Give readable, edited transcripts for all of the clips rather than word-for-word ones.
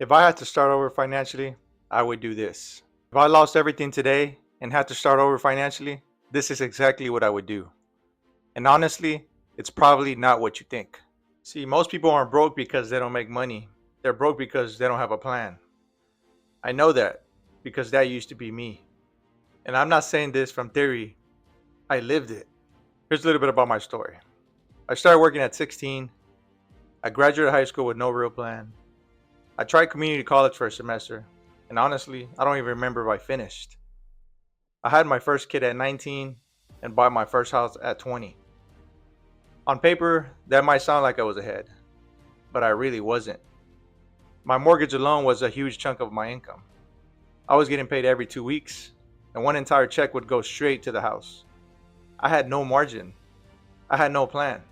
If I had to start over financially, I would do this. If I lost everything today and had to start over financially, this is exactly what I would do. And honestly, it's probably not what you think. See, most people aren't broke because they don't make money. They're broke because they don't have a plan. I know that because that used to be me. And I'm not saying this from theory, I lived it. Here's a little bit about my story. I started working at 16. I graduated high school with no real plan. I tried community college for a semester, and honestly, I don't even remember if I finished. I had my first kid at 19 and bought my first house at 20. On paper, that might sound like I was ahead, but I really wasn't. My mortgage alone was a huge chunk of my income. I was getting paid every 2 weeks, and one entire check would go straight to the house. I had no margin. I had no plan.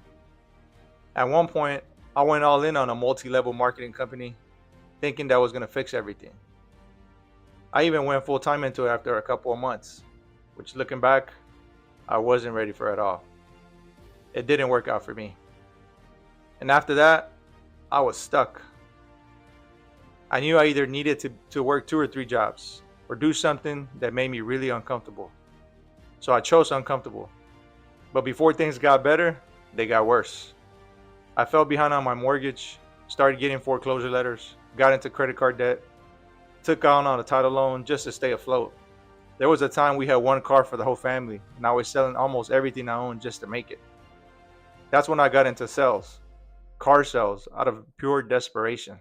At one point, I went all in on a multi level marketing company, thinking that was going to fix everything. I even went full time into it after a couple of months, which looking back, I wasn't ready for at all. It didn't work out for me. And after that, I was stuck. I knew I either needed to work 2 or 3 jobs or do something that made me really uncomfortable. So I chose uncomfortable. But before things got better, they got worse. I fell behind on my mortgage, started getting foreclosure letters, got into credit card debt, took on a title loan just to stay afloat. There was a time we had one car for the whole family, and I was selling almost everything I owned just to make it. That's when I got into sales, car sales, out of pure desperation.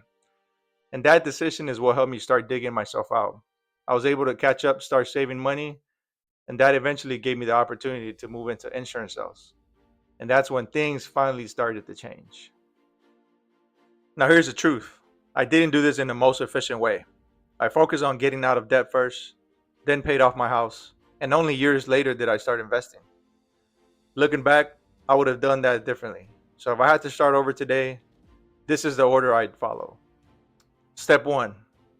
And that decision is what helped me start digging myself out. I was able to catch up, start saving money, and that eventually gave me the opportunity to move into insurance sales. And that's when things finally started to change. Now, here's the truth, I didn't do this in the most efficient way. I focused on getting out of debt first, then paid off my house, and only years later did I start investing. Looking back, I would have done that differently. So if I had to start over today, this is the order I'd follow. Step one,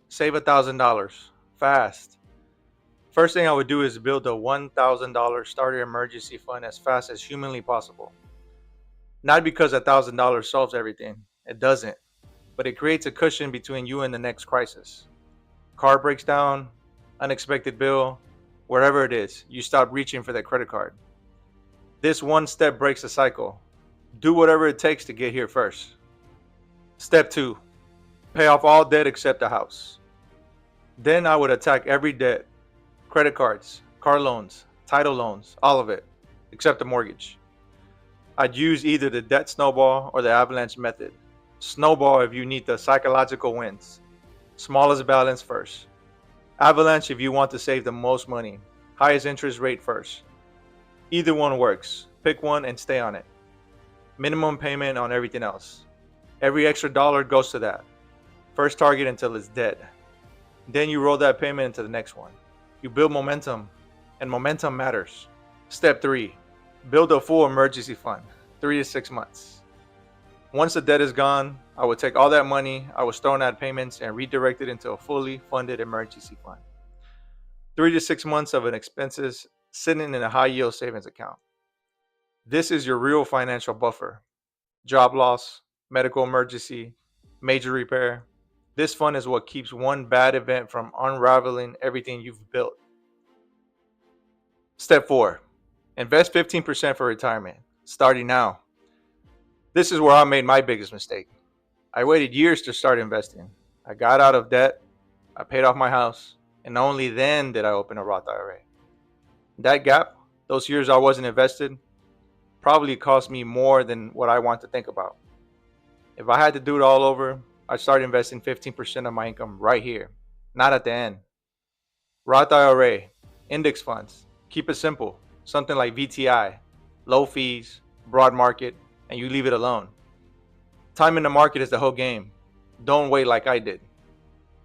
save $1,000 fast. First thing I would do is build a $1,000 starter emergency fund as fast as humanly possible. Not because $1,000 solves everything, it doesn't, but it creates a cushion between you and the next crisis. Car breaks down, unexpected bill, wherever it is, you stop reaching for that credit card. This one step breaks the cycle. Do whatever it takes to get here first. Step two, pay off all debt except the house. Then I would attack every debt, credit cards, car loans, title loans, all of it, except the mortgage. I'd use either the debt snowball or the avalanche method. Snowball if you need the psychological wins. Smallest balance first. Avalanche if you want to save the most money. Highest interest rate first. Either one works. Pick one and stay on it. Minimum payment on everything else. Every extra dollar goes to that. First target until it's dead. Then you roll that payment into the next one. You build momentum, and momentum matters. Step three, build a full emergency fund, 3 to 6 months. Once the debt is gone, I would take all that money I was throwing at payments and redirect it into a fully funded emergency fund. 3 to 6 months of an expenses sitting in a high yield savings account. This is your real financial buffer. Job loss, medical emergency, major repair. This fund is what keeps one bad event from unraveling everything you've built. Step 4, invest 15% for retirement, starting now. This is where I made my biggest mistake. I waited years to start investing. I got out of debt, I paid off my house, and only then did I open a Roth IRA. That gap, those years I wasn't invested, probably cost me more than what I want to think about. If I had to do it all over, I'd start investing 15% of my income right here, not at the end. Roth IRA, index funds, keep it simple, something like VTI, low fees, broad market, and you leave it alone. Time in the market is the whole game. Don't wait like I did.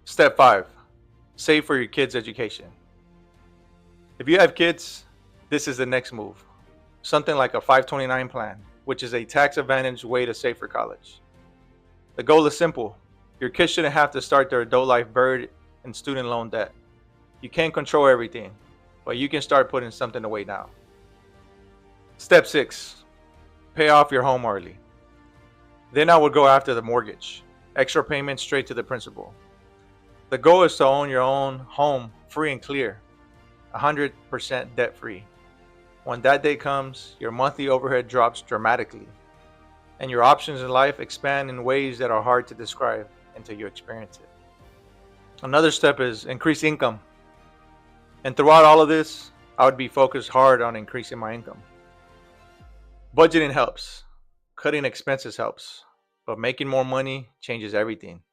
Step 5, save for your kids' education. If you have kids, this is the next move. Something like a 529 plan, which is a tax advantage way to save for college. The goal is simple. Your kids shouldn't have to start their adult life buried in student loan debt. You can't control everything, but you can start putting something away now. Step 6, pay off your home early. Then I would go after the mortgage. Extra payment straight to the principal. The goal is to own your own home free and clear, 100% debt free. When that day comes, your monthly overhead drops dramatically, and your options in life expand in ways that are hard to describe until you experience it. Another step is increase income. And throughout all of this, I would be focused hard on increasing my income. Budgeting helps, cutting expenses helps, but making more money changes everything.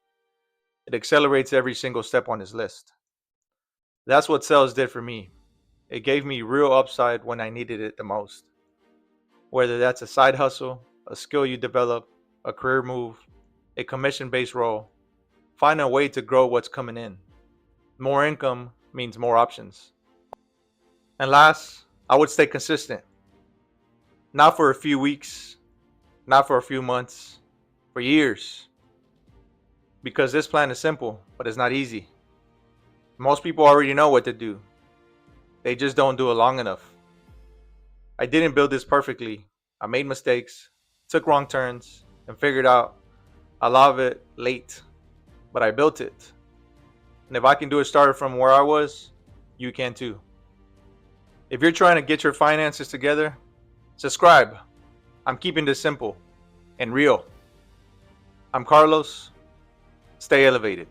It accelerates every single step on this list. That's what sales did for me. It gave me real upside when I needed it the most. Whether that's a side hustle, a skill you develop, a career move, a commission based role, find a way to grow what's coming in. More income means more options. And last, I would stay consistent. Not for a few weeks, not for a few months, for years. Because this plan is simple, but it's not easy. Most people already know what to do, they just don't do it long enough. I didn't build this perfectly. I made mistakes, took wrong turns, and figured out a lot of it late. But I built it. And if I can do it started from where I was, you can too. If you're trying to get your finances together, subscribe. I'm keeping this simple and real. I'm Carlos. Stay elevated.